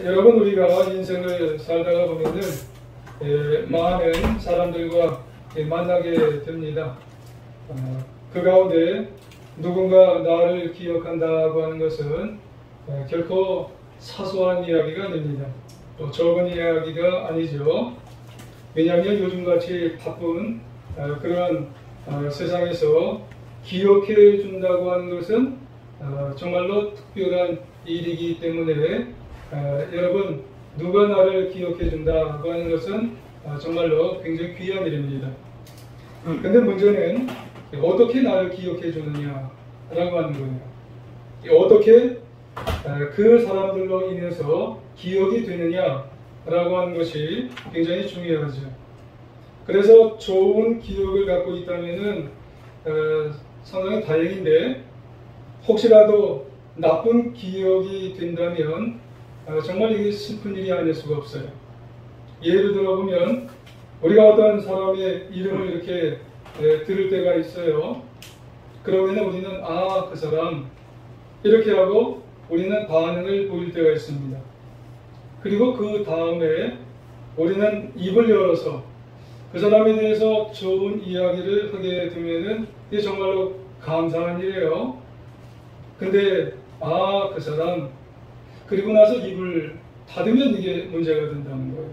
여러분, 우리가 인생을 살다가 보면은 많은 사람들과 만나게 됩니다. 그 가운데 누군가 나를 기억한다고 하는 것은 결코 사소한 이야기가 아닙니다. 또 적은 이야기가 아니죠. 왜냐하면 요즘같이 바쁜 그런 세상에서 기억해 준다고 하는 것은 정말로 특별한 일이기 때문에 여러분, 누가 나를 기억해 준다고 하는 것은 정말로 굉장히 귀한 일입니다. 근데 문제는 어떻게 나를 기억해 주느냐라고 하는 거예요. 어떻게 그 사람들로 인해서 기억이 되느냐라고 하는 것이 굉장히 중요하죠. 그래서 좋은 기억을 갖고 있다면은 상당히 다행인데, 혹시라도 나쁜 기억이 된다면 정말 이게 슬픈 일이 아닐 수가 없어요. 예를 들어 보면 우리가 어떤 사람의 이름을 이렇게 들을 때가 있어요. 그러면 우리는 그 사람 이렇게 하고 우리는 반응을 보일 때가 있습니다. 그리고 그 다음에 우리는 입을 열어서 그 사람에 대해서 좋은 이야기를 하게 되면은 이게 정말로 감사한 일이에요. 근데 그 사람, 그리고 나서 입을 닫으면 이게 문제가 된다는 거예요.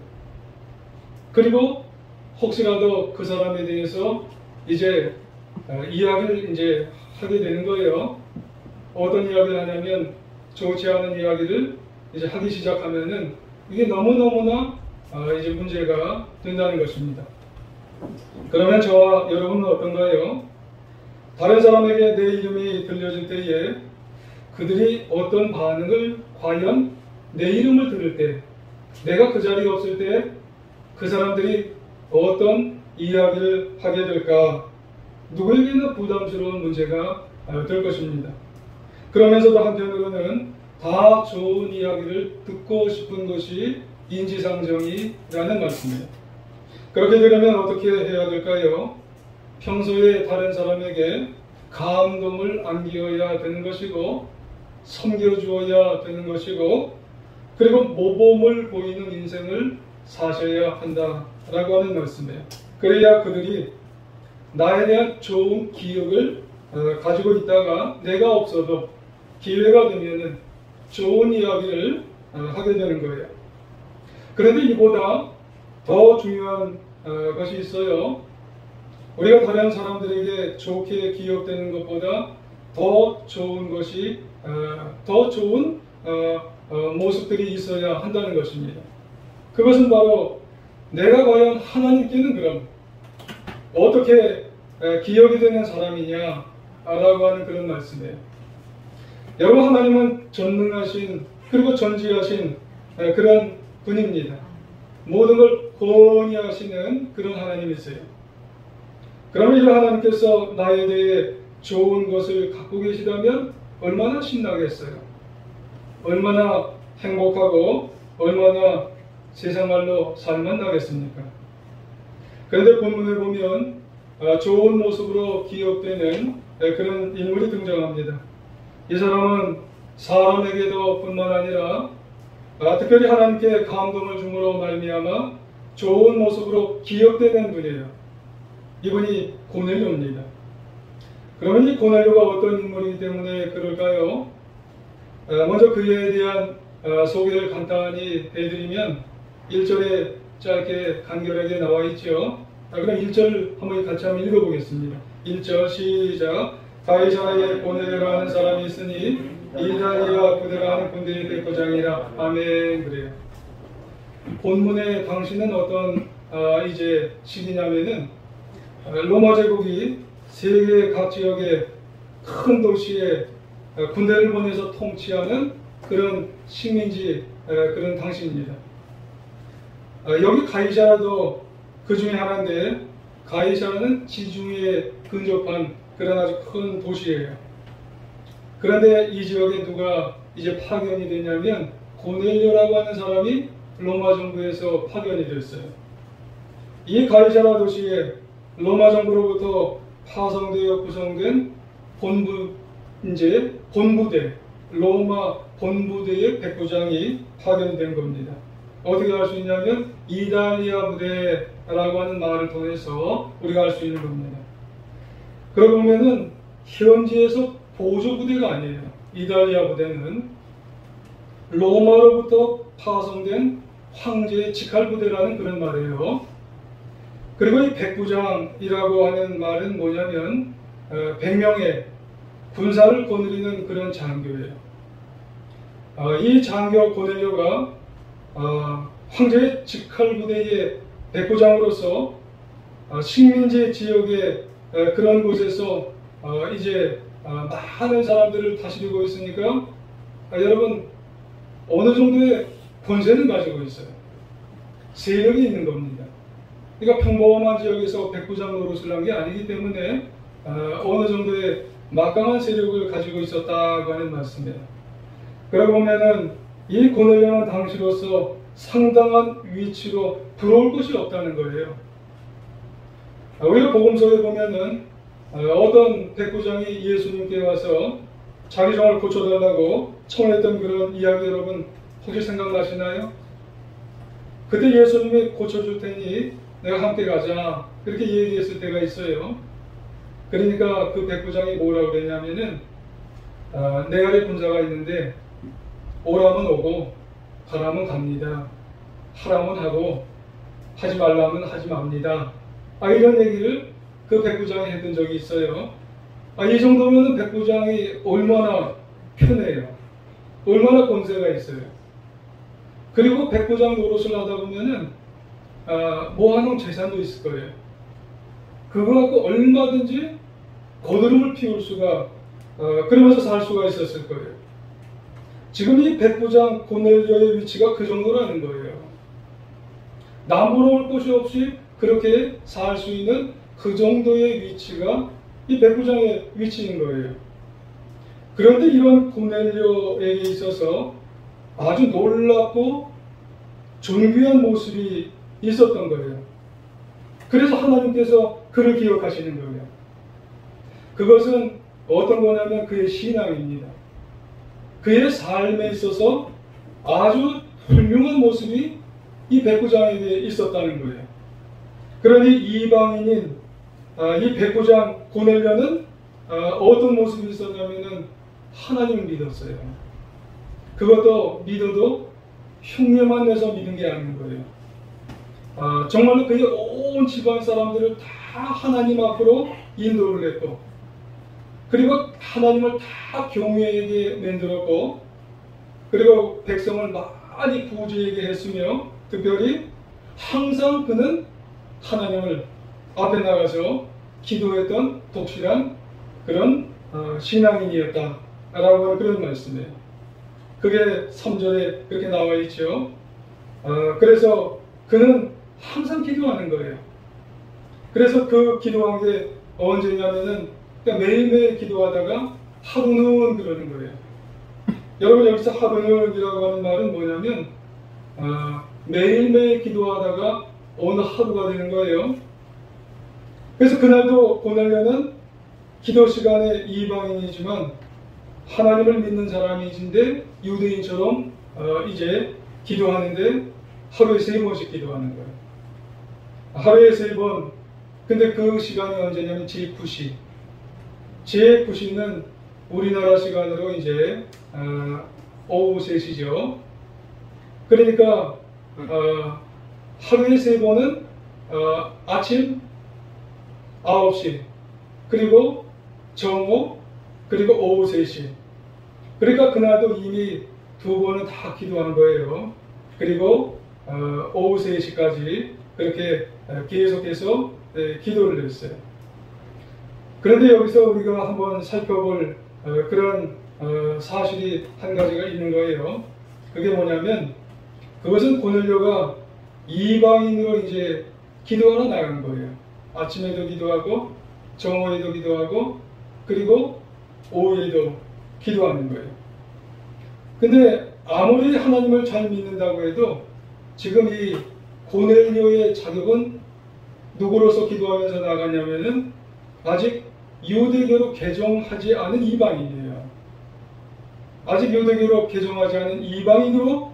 그리고 혹시라도 그 사람에 대해서 이제 이야기를 이제 하게 되는 거예요. 어떤 이야기를 하냐면 좋지 않은 이야기를 이제 하기 시작하면은 이게 너무너무나 이제 문제가 된다는 것입니다. 그러면 저와 여러분은 어떤가요? 다른 사람에게 내 이름이 들려질 때에 그들이 어떤 반응을, 과연 내 이름을 들을 때, 내가 그 자리에 없을 때 그 사람들이 어떤 이야기를 하게 될까? 누구에게나 부담스러운 문제가 될 것입니다. 그러면서도 한편으로는 다 좋은 이야기를 듣고 싶은 것이 인지상정이라는 말씀이에요. 그렇게 되려면 어떻게 해야 될까요? 평소에 다른 사람에게 감동을 안겨야 되는 것이고, 섬겨주어야 되는 것이고, 그리고 모범을 보이는 인생을 사셔야 한다라고 하는 말씀이에요. 그래야 그들이 나에 대한 좋은 기억을 가지고 있다가 내가 없어도 기회가 되면은 좋은 이야기를 하게 되는 거예요. 그런데 이보다 더 중요한 것이 있어요. 우리가 다른 사람들에게 좋게 기억되는 것보다 더 좋은 것이, 더 좋은 모습들이 있어야 한다는 것입니다. 그것은 바로 내가 과연 하나님께는 그럼 어떻게 기억이 되는 사람이냐 라고 하는 그런 말씀이에요. 여러분, 하나님은 전능하신, 그리고 전지하신 그런 분입니다. 모든 걸 권위하시는 그런 하나님이세요. 그러면 이런 하나님께서 나에 대해 좋은 것을 갖고 계시다면 얼마나 신나겠어요. 얼마나 행복하고 얼마나 세상 말로 살만 나겠습니까? 그런데 본문에 보면 좋은 모습으로 기억되는 그런 인물이 등장합니다. 이 사람은 사람에게도 뿐만 아니라 특별히 하나님께 감동을 줌으로 말미암아 좋은 모습으로 기억되는 분이에요. 이분이 고넬료입니다. 그러면 이 고넬료가 어떤 인물이기 때문에 그럴까요? 먼저 그에 대한 소개를 간단히 해드리면 1절에 짧게 간결하게 나와 있죠. 그럼 1절 한번 같이 한번 읽어보겠습니다. 1절 시작. 가이사라에 고넬료라는 사람이 있으니 이달리아 부대라는 군대의 백부장이라. 아멘. 그래요. 본문의 당시는 어떤 이제 시기냐면은 로마 제국이 세계 각 지역의 큰 도시에 군대를 보내서 통치하는 그런 식민지 그런 당시입니다. 여기 가이사라도 그 중에 하나인데, 가이사라는 지중해에 근접한 그런 아주 큰 도시예요. 그런데 이 지역에 누가 이제 파견이 되냐면 고넬료라고 하는 사람이 로마 정부에서 파견이 됐어요. 이 가이사라 도시에 로마 정부로부터 파송되어 구성된 본부대, 로마 본부대의 백부장이 파견된 겁니다. 어떻게 알 수 있냐면 이달리아 부대라고 하는 말을 통해서 우리가 알 수 있는 겁니다. 그러고 보면은 현지에서 보조 부대가 아니에요. 이달리아 부대는 로마로부터 파송된 황제의 직할 부대라는 그런 말이에요. 그리고 이 백부장이라고 하는 말은 뭐냐면 100명의 군사를 거느리는 그런 장교예요. 이 장교 고넬료가 황제의 직할 부대의 백부장으로서 식민지 지역의 그런 곳에서 이제 많은 사람들을 다스리고 있으니까 여러분 어느 정도의 권세는 가지고 있어요. 세력이 있는 겁니다. 그러니까 평범한 지역에서 백부장 노릇을 한 게 아니기 때문에 어느 정도의 막강한 세력을 가지고 있었다고 하는 말씀이에요. 그러고 보면은 이 고넬료는 당시로서 상당한 위치로 들어올 것이 없다는 거예요. 우리가 복음서에 보면은 어떤 백부장이 예수님께 와서 자기 종을 고쳐달라고 청했던 그런 이야기 여러분 혹시 생각나시나요? 그때 예수님이 고쳐줄 테니 내가 함께 가자 그렇게 얘기했을 때가 있어요. 그러니까 그 백부장이 뭐라고 그랬냐면은 내 아래 군사가 있는데 오라면 오고 가라면 갑니다. 하라면 하고 하지 말라면 하지 맙니다. 이런 얘기를 그 백부장이 했던 적이 있어요. 이 정도면 백부장이 얼마나 편해요. 얼마나 권세가 있어요. 그리고 백부장 노릇을 하다 보면은 모아놓은 재산도 있을 거예요. 그거 갖고 얼마든지 거드름을 피울 수가 그러면서 살 수가 있었을 거예요. 지금 이 백부장 고넬료의 위치가 그 정도라는 거예요. 남부로 올 곳이 없이 그렇게 살 수 있는 그 정도의 위치가 이 백부장의 위치인 거예요. 그런데 이런 고넬료에게 있어서 아주 놀랍고 존귀한 모습이 있었던 거예요. 그래서 하나님께서 그를 기억하시는 거예요. 그것은 어떤 거냐면 그의 신앙입니다. 그의 삶에 있어서 아주 훌륭한 모습이 이 백부장에게 있었다는 거예요. 그러니 이방인인 이 백부장 고넬료는 어떤 모습이 있었냐면은 하나님을 믿었어요. 그것도 믿어도 흉내만 내서 믿은 게 아닌 거예요. 정말로 그의 온 집안 사람들을 다 하나님 앞으로 인도를 했고, 그리고 하나님을 다 경외하게 만들었고, 그리고 백성을 많이 구제하게 했으며, 특별히 항상 그는 하나님을 앞에 나가서 기도했던 독실한 그런 신앙인이었다라고 하는 그런 말씀이에요. 그게 3절에 그렇게 나와 있죠. 그래서 그는 항상 기도하는 거예요. 그래서 그 기도한 게 언제냐면은 그러니까 매일매일 기도하다가 하루는 그러는 거예요. 여러분 여기서 하루는이라고 하는 말은 뭐냐면 매일매일 기도하다가 어느 하루가 되는 거예요. 그래서 그날도 고넬료는 기도 시간에 이방인이지만 하나님을 믿는 사람이신데 유대인처럼 이제 기도하는데 하루에 3번씩 기도하는 거예요. 하루에 3번. 근데 그 시간이 언제냐면 제9시. 제9시는 우리나라 시간으로 이제 오후 3시죠. 그러니까 하루에 3번은 아침 9시, 그리고 정오, 그리고 오후 3시. 그러니까 그날도 이미 2번은 다 기도한 거예요. 그리고 오후 3시까지 그렇게 계속해서 기도를 했어요. 그런데 여기서 우리가 한번 살펴볼 그런 사실이 한 가지가 있는 거예요. 그게 뭐냐면 그것은 고넬료가 이방인으로 이제 기도하러 나간 거예요. 아침에도 기도하고 정오에도 기도하고 그리고 오후에도 기도하는 거예요. 근데 아무리 하나님을 잘 믿는다고 해도 지금 이 고넬료의 자격은 누구로서 기도하면서 나가냐면은 아직 유대교로 개종하지 않은 이방인이에요. 아직 유대교로 개종하지 않은 이방인으로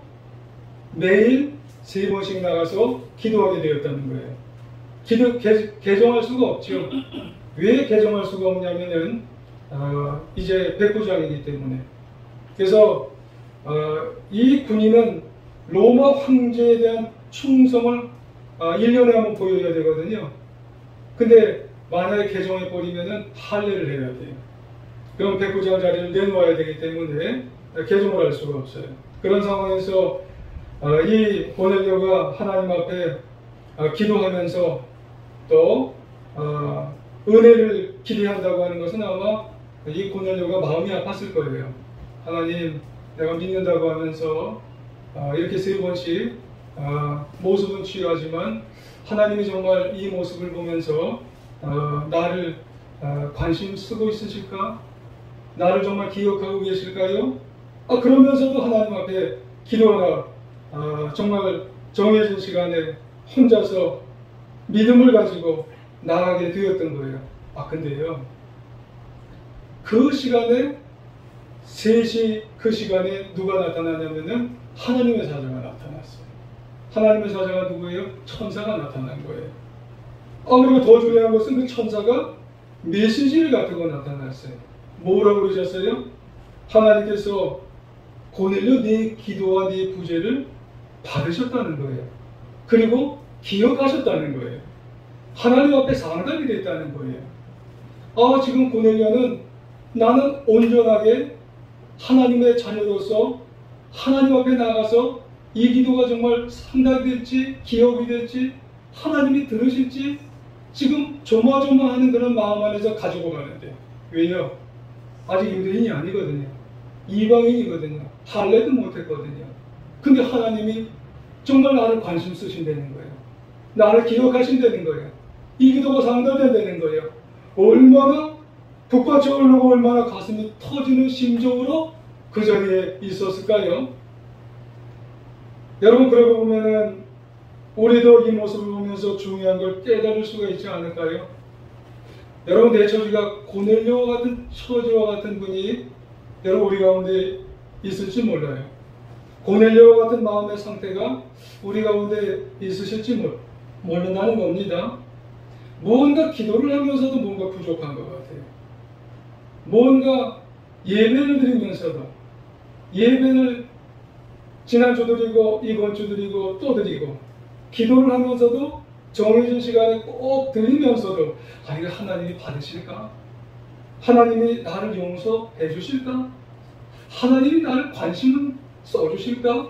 매일 3번씩 나가서 기도하게 되었다는 거예요. 개종할 수가 없죠. 왜 개종할 수가 없냐면은 이제 백부장이기 때문에. 그래서 이 군인은 로마 황제에 대한 충성을 1년에 한번 보여야 되거든요. 근데 만약에 개종해 버리면은 할례를 해야 돼요. 그럼 백부장 자리를 내놓아야 되기 때문에 개종을 할 수가 없어요. 그런 상황에서 이 고넬료가 하나님 앞에 기도하면서 또 은혜를 기대한다고 하는 것은 아마 이 고넬료가 마음이 아팠을 거예요. 하나님, 내가 믿는다고 하면서 이렇게 3번씩 모습은 취하지만 하나님이 정말 이 모습을 보면서 나를 관심 쓰고 있으실까? 나를 정말 기억하고 계실까요? 그러면서도 하나님 앞에 기도하라. 정말 정해진 시간에 혼자서 믿음을 가지고 나가게 되었던 거예요. 근데요, 그 시간에 3시 그 시간에 누가 나타나냐면은 하나님의 사자가 나타났어요. 하나님의 사자가 누구예요? 천사가 나타난 거예요. 그리고 더 중요한 것은 그 천사가 메시지를 가지고 나타났어요. 뭐라고 그러셨어요? 하나님께서 고넬료 네 기도와 네 부재를 받으셨다는 거예요. 그리고 기억하셨다는 거예요. 하나님 앞에 상달이 됐다는 거예요. 지금 고넬료는 나는 온전하게 하나님의 자녀로서 하나님 앞에 나가서 이 기도가 정말 상달이 될지 기억이 될지 하나님이 들으실지 지금 조마조마하는 그런 마음 안에서 가지고 가는데, 왜요? 아직 유대인이 아니거든요. 이방인이거든요. 할례도 못했거든요. 근데 하나님이 정말 나를 관심 쓰신다는 거예요. 나를 기억하신다는 거예요. 이 기도가 상달된다는 거예요. 얼마나 북받쳐 오르고 얼마나 가슴이 터지는 심정으로 그 자리에 있었을까요? 여러분, 그러고 보면은 우리도 이 모습을 보면서 중요한 걸 깨달을 수가 있지 않을까요? 여러분, 내 처지가 고넬료와 같은 처지와 같은 분이 여러분 우리 가운데 있을지 몰라요. 고넬료와 같은 마음의 상태가 우리 가운데 있으실지 모른다는 겁니다. 뭔가 기도를 하면서도 뭔가 부족한 것 같아요. 뭔가 예배를 드리면서도 예배를 지난주 드리고 이번 주 드리고 또 드리고 기도를 하면서도 정해진 시간에 꼭 드리면서도 이거 하나님이 받으실까? 하나님이 나를 용서해 주실까? 하나님이 나를 관심을 써주실까?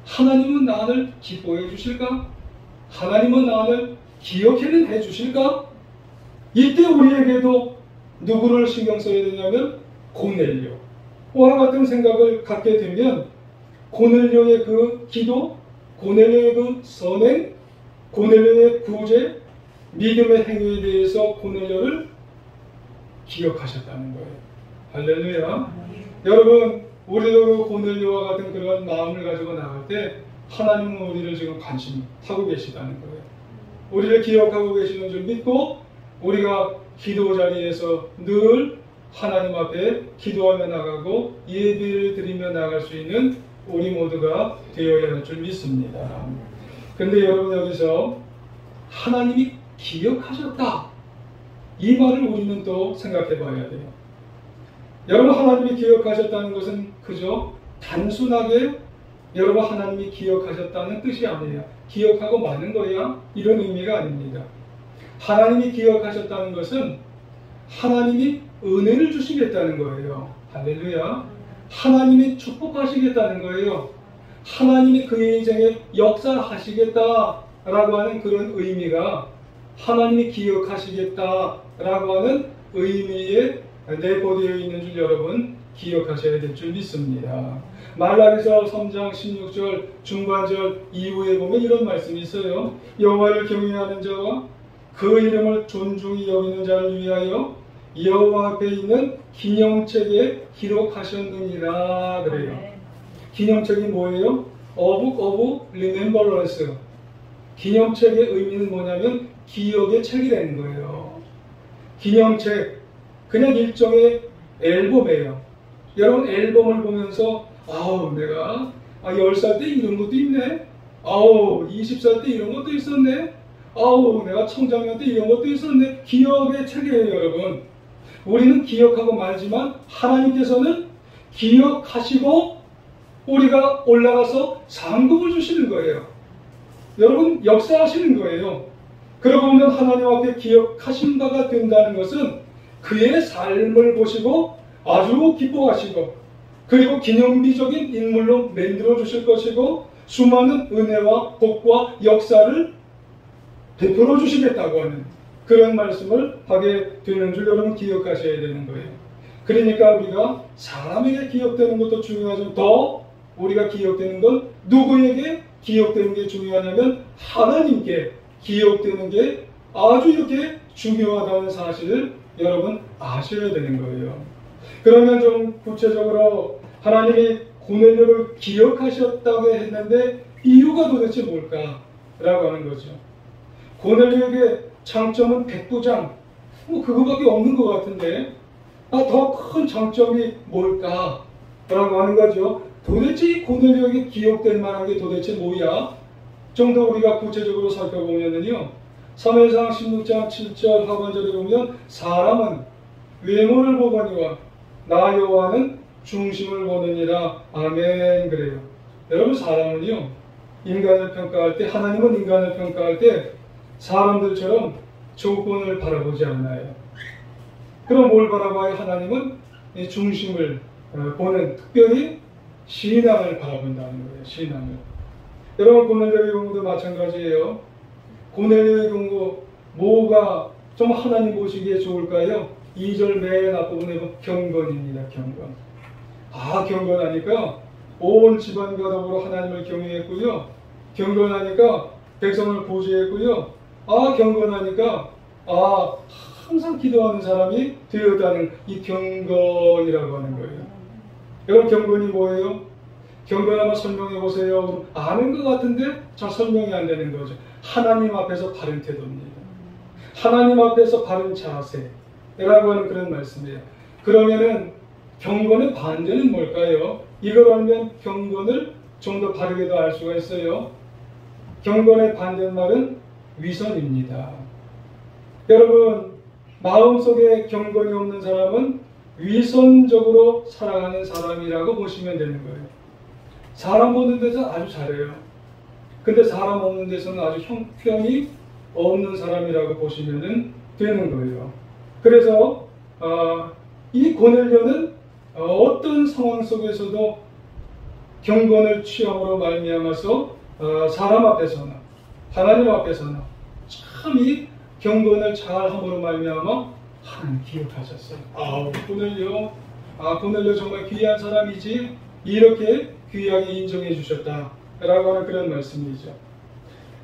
하나님은 나를 기뻐해 주실까? 하나님은 나를 기억해는 해 주실까? 이때 우리에게도 누구를 신경 써야 되냐면 고넬료와 같은 생각을 갖게 되면 고넬료의 그 기도, 고넬료의 그 선행, 고넬료의 구제, 믿음의 행위에 대해서 고넬료를 기억하셨다는 거예요. 할렐루야. 여러분, 우리도 고넬료와 같은 그런 마음을 가지고 나갈 때 하나님은 우리를 지금 관심하고 계시다는 거예요. 우리를 기억하고 계시는 줄 믿고 우리가 기도 자리에서 늘 하나님 앞에 기도하며 나가고 예배를 드리며 나갈 수 있는 우리 모두가 되어야 할 줄 믿습니다. 그런데 여러분, 여기서 하나님이 기억하셨다, 이 말을 우리는 또 생각해 봐야 돼요. 여러분, 하나님이 기억하셨다는 것은 그저 단순하게 여러분 하나님이 기억하셨다는 뜻이 아니에요. 기억하고 마는 거야, 이런 의미가 아닙니다. 하나님이 기억하셨다는 것은 하나님이 은혜를 주시겠다는 거예요. 할렐루야. 하나님이 축복하시겠다는 거예요. 하나님이 그의 인생에 역사하시겠다라고 하는 그런 의미가 하나님이 기억하시겠다라고 하는 의미에 내포되어 있는 줄 여러분 기억하셔야 될 줄 믿습니다. 말라기서 3장 16절 중반절 이후에 보면 이런 말씀이 있어요. 여호와를 경외하는 자와 그 이름을 존중히 여기는 자를 위하여 여호와 앞에 있는 기념책에 기록하셨느니라 그래요. 기념책이 뭐예요? A Book of Remembrance. 기념책의 의미는 뭐냐면 기억의 책이라는 거예요. 기념책, 그냥 일종의 앨범이에요. 여러분 앨범을 보면서 아우 내가 10살 때 이런 것도 있네. 아우 20살 때 이런 것도 있었네. 아우 내가 청장년 때 이런 것도 있었네. 기억의 체계예요 여러분. 우리는 기억하고 말지만 하나님께서는 기억하시고 우리가 올라가서 상급을 주시는 거예요. 여러분 역사하시는 거예요. 그러고 보면 하나님 앞에 기억하신 바가 된다는 것은 그의 삶을 보시고 아주 기뻐하시고 그리고 기념비적인 인물로 만들어 주실 것이고 수많은 은혜와 복과 역사를 베풀어 주시겠다고 하는 그런 말씀을 하게 되는 줄 여러분 기억하셔야 되는 거예요. 그러니까 우리가 사람에게 기억되는 것도 중요하지만 더 우리가 기억되는 건 누구에게 기억되는 게 중요하냐면 하나님께 기억되는 게 아주 이렇게 중요하다는 사실을 여러분 아셔야 되는 거예요. 그러면 좀 구체적으로 하나님이 고넬료를 기억하셨다고 했는데 이유가 도대체 뭘까라고 하는 거죠. 고넬료에게 장점은 백부장, 그거밖에 없는 것 같은데 더 큰 장점이 뭘까라고 하는 거죠. 도대체 이 고넬료에게 기억될 만한 게 도대체 뭐야? 좀 더 우리가 구체적으로 살펴보면은요. 사무엘상 16장 7절 하반절에 보면 사람은 외모를 보거니와 나 여호와는 중심을 보느니라. 아멘. 그래요. 여러분 사람은요. 인간을 평가할 때 하나님은 인간을 평가할 때 사람들처럼 조건을 바라보지 않아요. 그럼 뭘 바라봐요? 하나님은 이 중심을 보는 특별히 신앙을 바라본다는 거예요. 신앙을. 여러분 고넬료의 경우도 마찬가지예요. 고넬료의 경우 뭐가 좀 하나님 보시기에 좋을까요? 2절 맨 앞부분에 보면 경건입니다. 경건. 경건하니까 온 집안과 더불어 하나님을 경외했고요. 경건하니까 백성을 보좌했고요. 경건하니까 항상 기도하는 사람이 되었다는 이 경건이라고 하는 거예요. 여러분 경건이 뭐예요? 경건 한번 설명해 보세요. 아는 것 같은데 잘 설명이 안 되는 거죠. 하나님 앞에서 바른 태도입니다. 하나님 앞에서 바른 자세라고 하는 그런 말씀이에요. 그러면은 경건의 반대는 뭘까요? 이걸 알면 경건을 좀 더 바르게도 알 수가 있어요. 경건의 반대말은 위선입니다. 여러분 마음속에 경건이 없는 사람은 위선적으로 살아가는 사람이라고 보시면 되는 거예요. 사람 보는 데서 아주 잘해요. 근데 사람 없는 데서는 아주 형편이 없는 사람이라고 보시면 되는 거예요. 그래서 이 고넬료는 어떤 상황 속에서도 경건을 취함으로 말미암아서 사람 앞에서나 하나님 앞에서나 참 이 경건을 잘함으로 말미암아 하나님 기억하셨어요. 고넬료 정말 귀한 사람이지 이렇게 귀하게 인정해 주셨다라고 하는 그런 말씀이죠.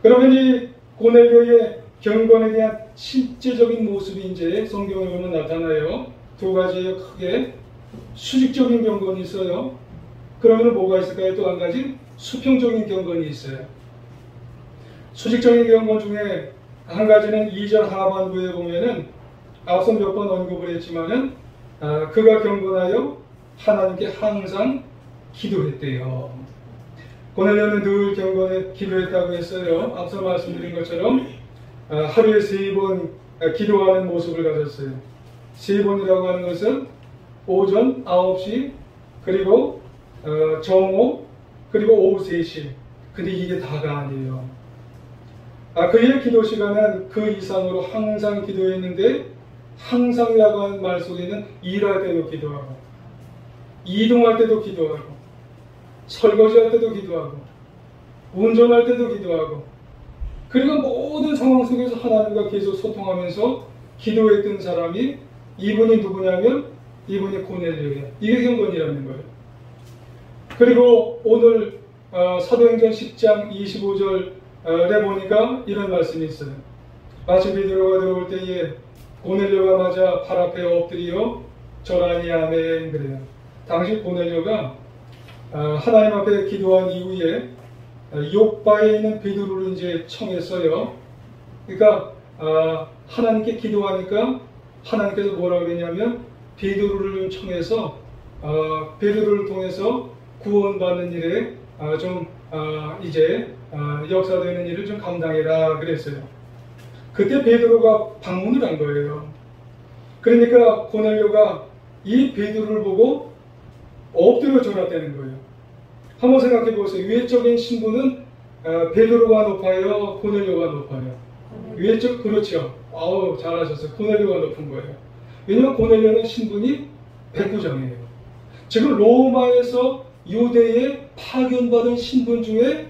그러면 이 고넬료의 경건에 대한 실제적인 모습이 이제 성경을 보면 나타나요. 두 가지의 크게 수직적인 경건이 있어요. 그러면 뭐가 있을까요? 또 한 가지 수평적인 경건이 있어요. 수직적인 경건 중에 한 가지는 2절 하반부에 보면은 앞서 몇 번 언급을 했지만은 그가 경건하여 하나님께 항상 기도했대요. 고넬료는 늘 경건에 기도했다고 했어요. 앞서 말씀드린 것처럼 하루에 3번 기도하는 모습을 가졌어요. 3번이라고 하는 것은 오전 9시 그리고 정오 그리고 오후 3시. 근데 이게 다가 아니에요. 그의 기도 시간은 그 이상으로 항상 기도했는데 항상이라고 하는 말 속에는 일할 때도 기도하고 이동할 때도 기도하고 설거지할 때도 기도하고 운전할 때도 기도하고 그리고 모든 상황 속에서 하나님과 계속 소통하면서 기도했던 사람이 이분이 누구냐면 이분이 고넬료예요. 이게 경건이라는 거예요. 그리고 오늘 사도행전 10장 25절에 보니까 이런 말씀이 있어요. 마치 베드로가 들어올 때에 고넬료가 맞아 발 앞에 엎드려 절하니 아멘. 그래요. 당시 고넬료가 하나님 앞에 기도한 이후에 요바에 있는 베드로를 이제 청했어요. 그러니까 하나님께 기도하니까 하나님께서 뭐라고 했냐면 베드로를 청해서 베드로를 통해서 구원받는 일에 이제 역사되는 일을 좀 감당해라 그랬어요. 그때 베드로가 방문을 한 거예요. 그러니까 고넬료가 이 베드로를 보고 엎드려 절하다는 거예요. 한번 생각해 보세요. 외적인 신분은 베드로가 높아요, 고넬료가 높아요? 외적, 그렇죠. 아우, 잘하셨어요. 고넬료가 높은 거예요. 왜냐하면 고넬료는 신분이 백부장이에요. 지금 로마에서 유대에 파견받은 신분 중에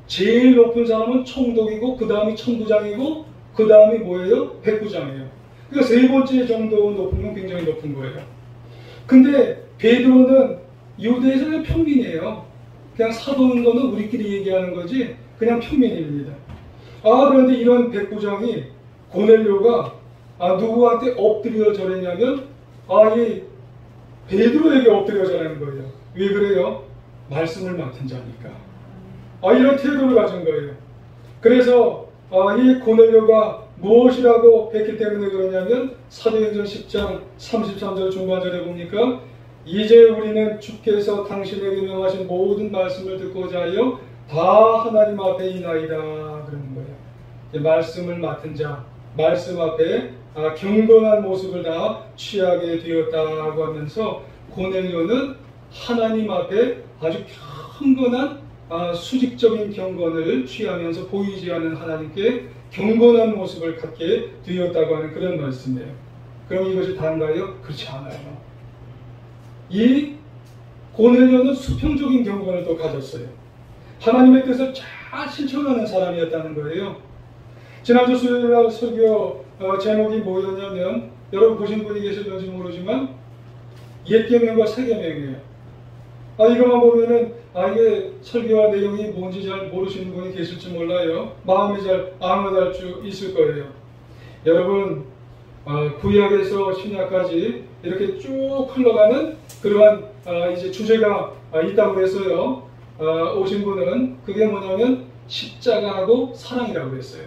제일 높은 사람은 총독이고, 그 다음이 천부장이고, 그 다음이 뭐예요? 백부장이에요. 그러니까 세 번째 정도 높은 건 굉장히 높은 거예요. 근데 베드로는 유대에서는 평민이에요. 그냥 사도인 거는 우리끼리 얘기하는 거지 그냥 평민입니다. 그런데 이런 백부장이 고넬료가 누구한테 엎드려 절했냐면 이 베드로에게 엎드려 절하는 거예요. 왜 그래요? 말씀을 맡은 자니까. 이런 태도를 가진 거예요. 그래서 이 고넬료가 무엇이라고 했기 때문에 그러냐면 사도행전 10장 33절 중반절에 보니까 이제 우리는 주께서 당신에게 명하신 모든 말씀을 듣고자 하여 다 하나님 앞에 있나이다 그러는 거예요. 말씀을 맡은 자, 말씀 앞에 경건한 모습을 다 취하게 되었다고 하면서 고넬료는 하나님 앞에 아주 경건한 수직적인 경건을 취하면서 보이지 않는 하나님께 경건한 모습을 갖게 되었다고 하는 그런 말씀이에요. 그럼 이것이 다인가요? 그렇지 않아요. 이 고넬료는 수평적인 경건을 또 가졌어요. 하나님의 뜻을 잘 실천하는 사람이었다는 거예요. 지난주 수요일날 설교 제목이 뭐였냐면 여러분 보신 분이 계실런지 모르지만 옛 계명과 새 계명이에요. 이것만 보면은 이게 설교와 내용이 뭔지 잘 모르시는 분이 계실지 몰라요. 마음이 잘 안 와닿을 수 있을 거예요. 여러분 구약에서 신약까지 이렇게 쭉 흘러가는 그러한 이제 주제가 있다고 해서요. 오신 분은 그게 뭐냐면 십자가하고 사랑이라고 했어요.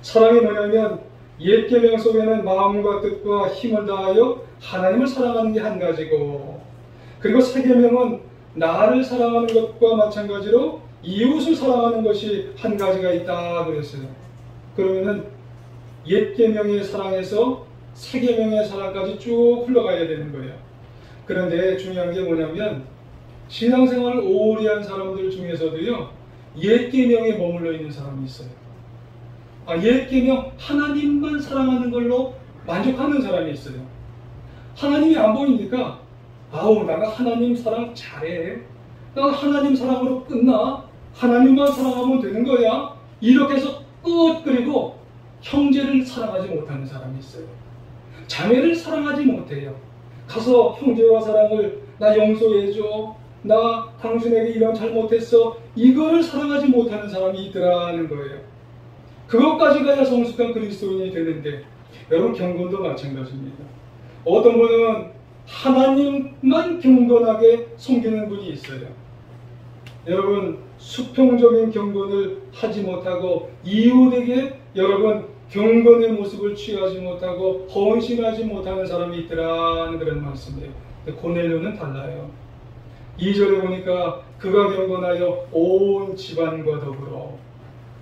사랑이 뭐냐면 옛 계명 속에는 마음과 뜻과 힘을 다하여 하나님을 사랑하는 게 한 가지고, 그리고 새 계명은 나를 사랑하는 것과 마찬가지로 이웃을 사랑하는 것이 한 가지가 있다 그랬어요. 그러면은 옛 계명의 사랑에서 새 계명의 사랑까지 쭉 흘러가야 되는 거예요. 그런데 중요한 게 뭐냐면 신앙생활을 오래 한 사람들 중에서도요 옛 계명에 머물러 있는 사람이 있어요. 옛 계명 하나님만 사랑하는 걸로 만족하는 사람이 있어요. 하나님이 안 보이니까 내가 하나님 사랑 잘해. 나 하나님 사랑으로 끝나. 하나님만 사랑하면 되는 거야. 이렇게 해서 끝. 그리고 형제를 사랑하지 못하는 사람이 있어요. 자매를 사랑하지 못해요. 가서 형제와 사랑을 나 용서해줘. 나 당신에게 이런 잘못했어. 이거를 사랑하지 못하는 사람이 있더라는 거예요. 그것까지 가야 성숙한 그리스도인이 되는데 여러분 경건도 마찬가지입니다. 어떤 분은 하나님만 경건하게 섬기는 분이 있어요. 여러분 수평적인 경건을 하지 못하고 이웃에게 여러분 경건의 모습을 취하지 못하고 헌신하지 못하는 사람이 있더라는 그런 말씀이에요. 고넬료는 달라요. 2절에 보니까 그가 경건하여 온 집안과 더불어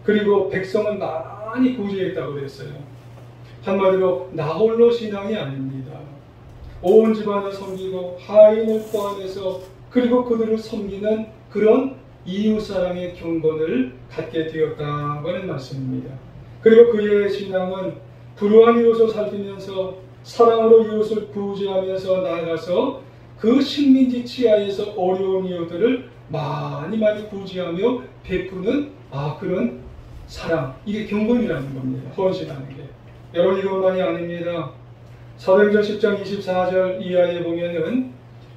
그리고 백성을 많이 구제했다고 그랬어요. 한마디로 나 홀로 신앙이 아닙니다. 온 집안을 섬기고 하인을 포함해서 그리고 그들을 섬기는 그런 이웃사랑의 경건을 갖게 되었다고 하는 말씀입니다. 그리고 그의 신앙은 불우한 이웃을 살피면서 사랑으로 이웃을 구제하면서 나아가서 그 식민지 치하에서 어려운 이웃들을 많이 구제하며 베푸는 그런 사랑, 이게 경건이라는 겁니다. 헌신하는 게. 여러분 이것만이 아닙니다. 사도행전 10장 24절 이하에 보면은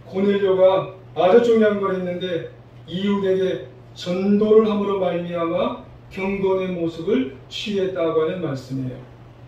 고넬료가 아주 중요한 걸 했는데 이웃에게 전도를 함으로 말미암아 경건의 모습을 취했다고 하는 말씀이에요.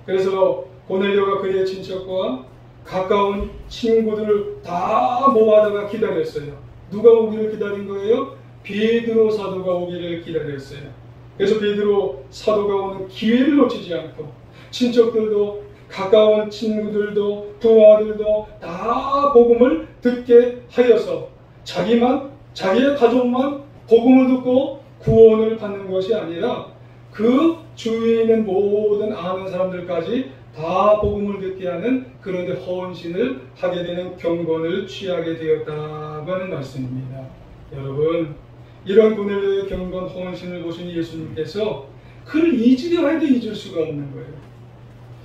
그래서 고넬료가 그의 친척과 가까운 친구들을 다 모아다가 기다렸어요. 누가 오기를 기다린 거예요? 베드로 사도가 오기를 기다렸어요. 그래서 베드로 사도가 오는 기회를 놓치지 않고 친척들도 가까운 친구들도 부하들도 다 복음을 듣게 하여서 자기의 가족만 복음을 듣고 구원을 받는 것이 아니라 그 주위에 있는 모든 아는 사람들까지 다 복음을 듣게 하는 그런 데 헌신을 하게 되는 경건을 취하게 되었다고 하는 말씀입니다. 여러분, 이런 고넬료의 경건 헌신을 보신 예수님께서 그를 잊으려 해도 잊을 수가 없는 거예요.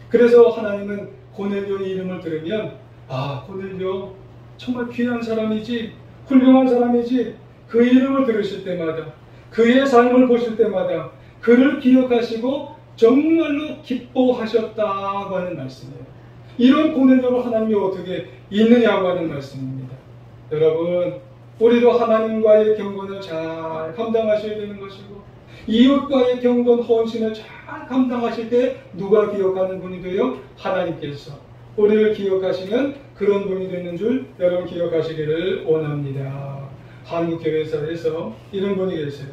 그래서 하나님은 고넬료의 이름을 들으면 고넬료 정말 귀한 사람이지, 훌륭한 사람이지, 그 이름을 들으실 때마다, 그의 삶을 보실 때마다 그를 기억하시고 정말로 기뻐하셨다고 하는 말씀이에요. 이런 고넬료를 하나님이 어떻게 잊느냐고 하는 말씀입니다. 여러분, 우리도 하나님과의 경건을 잘 감당하셔야 되는 것이고, 이웃과의 경건 헌신을 잘 감당하실 때 누가 기억하는 분이 되요? 하나님께서 우리를 기억하시는 그런 분이 되는 줄 여러분 기억하시기를 원합니다. 한국교회사에서 이런 분이 계세요.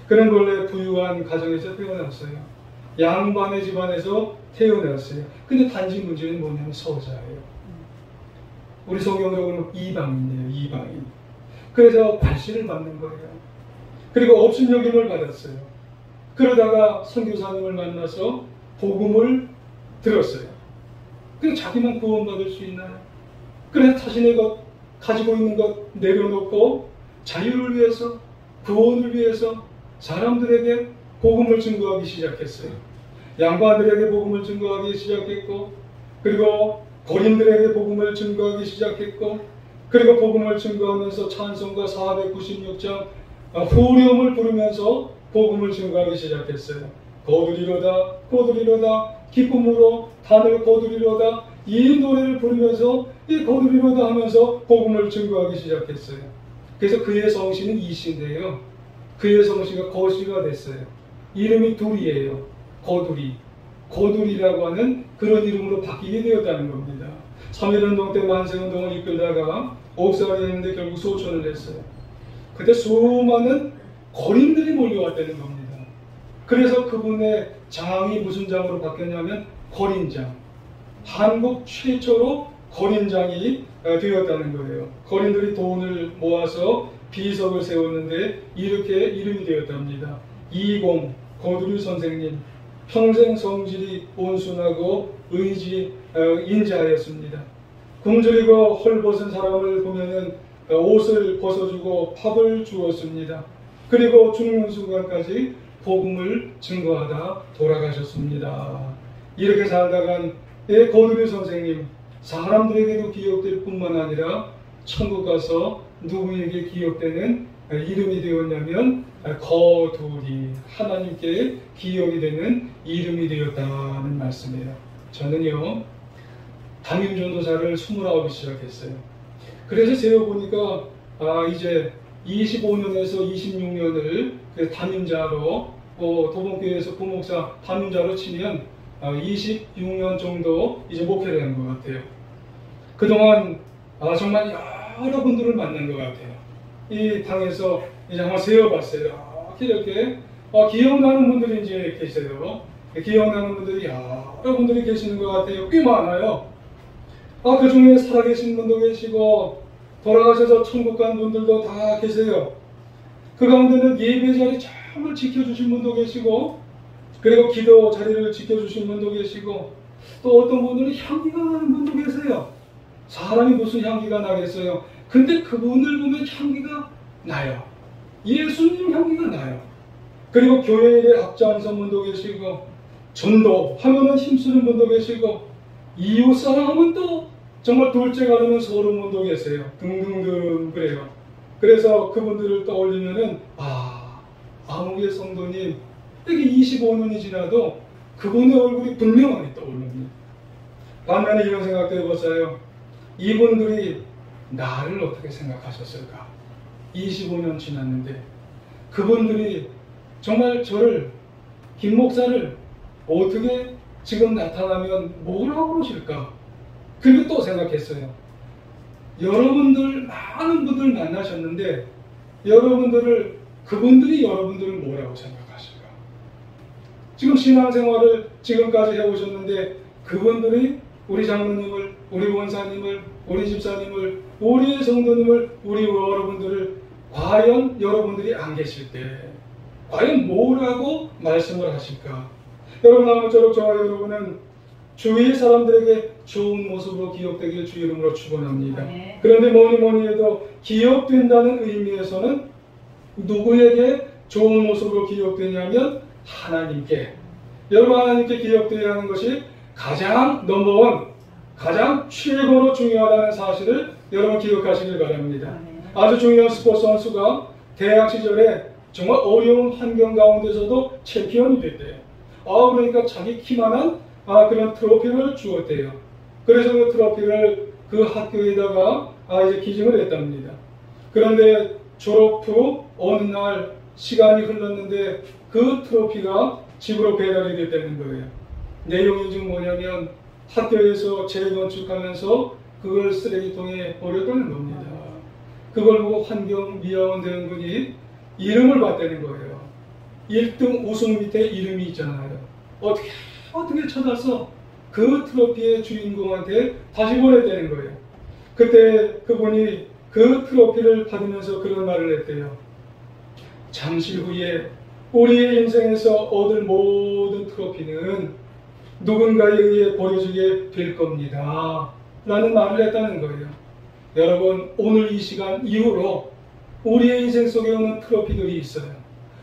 그는 원래 부유한 가정에서 태어났어요. 양반의 집안에서 태어났어요. 근데 단지 문제는 뭐냐면 서자예요. 우리 성경으로 이방인이에요. 이방인. 그래서 발신을 받는 거예요. 그리고 업신여김을 받았어요. 그러다가 선교사님을 만나서 복음을 들었어요. 근데 자기만 구원받을 수 있나요? 그래서 자신의 것, 가지고 있는 것 내려놓고 자유를 위해서, 구원을 위해서 사람들에게 복음을 증거하기 시작했어요. 양반들에게 복음을 증거하기 시작했고, 그리고 고린들에게 복음을 증거하기 시작했고, 그리고 복음을 증거하면서 찬송가 496장 후렴을 부르면서 복음을 증거하기 시작했어요. 거두리로다 거두리로다 기쁨으로 단을 거두리로다, 이 노래를 부르면서 이 거두리로다 하면서 복음을 증거하기 시작했어요. 그래서 그의 성씨는 이씨인데요, 그의 성씨가 거씨가 됐어요. 이름이 둘이에요. 거두리라고 하는 그런 이름으로 바뀌게 되었다는 겁니다. 3.1운동 때 만세운동을 이끌다가 옥살이 했는데 결국 소천을 했어요. 그때 수많은 거린들이 몰려왔다는 겁니다. 그래서 그분의 장이 무슨 장으로 바뀌었냐면 거린장. 한국 최초로 거린장이 되었다는 거예요. 거린들이 돈을 모아서 비석을 세웠는데 이렇게 이름이 되었답니다. 이공 거두리 선생님, 평생 성질이 온순하고 인자하였습니다. 굶주리고 헐벗은 사람을 보면은 옷을 벗어주고 밥을 주었습니다. 그리고 죽는 순간까지 복음을 증거하다 돌아가셨습니다. 이렇게 살다간 거두리 선생님, 사람들에게도 기억될 뿐만 아니라 천국 가서 누구에게 기억되는 이름이 되었냐면 거두리, 하나님께 기억이 되는 이름이 되었다는 말씀이에요. 저는요, 담임전도사를 29이 시작했어요. 그래서 세어보니까 이제 25년에서 26년을 담임자로, 도봉교회에서 부목사 담임자로 치면 26년 정도 이제 목회를 한 것 같아요. 그동안 정말 여러 분들을 만난 것 같아요. 이 당에서 이제 한번 세어봤어요. 이렇게 기억나는 분들이 이제 계세요. 기억나는 분들이 여러 분들이 계시는 것 같아요. 꽤 많아요. 그 중에 살아계신 분도 계시고 돌아가셔서 천국 간 분들도 다 계세요. 그 가운데는 예배 자리 정말 지켜주신 분도 계시고, 그리고 기도 자리를 지켜주신 분도 계시고, 또 어떤 분들은 향기가 나는 분도 계세요. 사람이 무슨 향기가 나겠어요? 근데 그분을 보면 향기가 나요. 예수님 향기가 나요. 그리고 교회에 앞장선 분도 계시고, 전도하면은 힘쓰는 분도 계시고, 이웃 사랑하면 또 정말 둘째 가르는 소름 분도 계세요. 등등등 그래요. 그래서 그분들을 떠올리면은 아무개 성도님, 이게 25년이 지나도 그분의 얼굴이 분명하게 떠오릅니다. 반면에 이런 생각도 해봤어요. 이분들이 나를 어떻게 생각하셨을까? 25년 지났는데 그분들이 정말 저를, 김 목사를 어떻게 지금 나타나면 뭐라고 그러실까? 그리고 또 생각했어요. 여러분들, 많은 분들 만나셨는데 그분들이 여러분들을 뭐라고 생각하실까? 지금 신앙생활을 지금까지 해오셨는데 그분들이 우리 장로님을, 우리 원사님을, 우리 집사님을, 우리 성도님을, 우리 여러분들을 과연 여러분들이 안 계실 때 과연 뭐라고 말씀을 하실까? 여러분, 아무쪼록 저와 여러분은 주위 사람들에게 좋은 모습으로 기억되길 주 이름으로 축원합니다. 그런데 뭐니 해도 기억된다는 의미에서는 누구에게 좋은 모습으로 기억되냐면 하나님께. 여러분, 하나님께 기억되어야 하는 것이 가장 넘버원, 가장 최고로 중요하다는 사실을 여러분 기억하시길 바랍니다. 아주 중요한 스포츠 선수가 대학 시절에 정말 어려운 환경 가운데서도 챔피언이 됐대요. 그러니까 자기 키만한 그런 트로피를 주었대요. 그래서 그 트로피를 그 학교에다가 이제 기증을 했답니다. 그런데 졸업 후 어느 날 시간이 흘렀는데 그 트로피가 집으로 배달이 됐다는 거예요. 내용이 지금 뭐냐면 학교에서 재건축하면서 그걸 쓰레기통에 버렸다는 겁니다. 그걸 보고 환경미화원되는 분이 이름을 봤다는 거예요. 1등 우승 밑에 이름이 있잖아요. 어떻게 찾아서 그 트로피의 주인공한테 다시 보냈다는 거예요. 그때 그분이 그 트로피를 받으면서 그런 말을 했대요. 잠시 후에 우리의 인생에서 얻을 모든 트로피는 누군가에 의해 버려지게 될 겁니다. 라는 말을 했다는 거예요. 여러분, 오늘 이 시간 이후로 우리의 인생 속에 오는 트로피들이 있어요.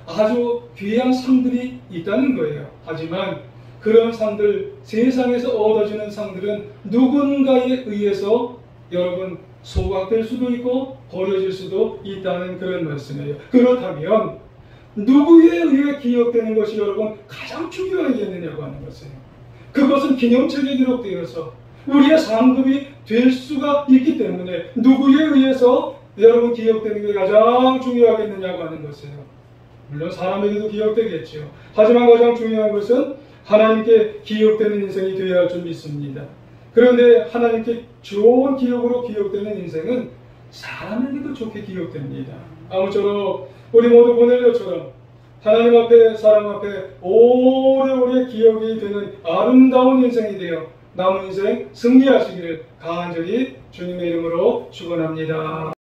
아주 귀한 상들이 있다는 거예요. 하지만 그런 상들, 세상에서 얻어지는 상들은 누군가에 의해서 여러분 소각될 수도 있고 버려질 수도 있다는 그런 말씀이에요. 그렇다면 누구에 의해 기억되는 것이 여러분 가장 중요하겠느냐고 하는 것이에요. 그것은 기념책에 기록되어서 우리의 상급이 될 수가 있기 때문에 누구에 의해서 여러분 기억되는 게 가장 중요하겠느냐고 하는 것이에요. 물론 사람에게도 기억되겠죠. 하지만 가장 중요한 것은 하나님께 기억되는 인생이 되어야 할 줄 믿습니다. 그런데 하나님께 좋은 기억으로 기억되는 인생은 사람에게도 좋게 기억됩니다. 아무쪼록 우리 모두 보넬료처럼 하나님 앞에, 사람 앞에 오래오래 기억이 되는 아름다운 인생이 되어 남은 인생 승리하시기를 간절히 주님의 이름으로 축원합니다.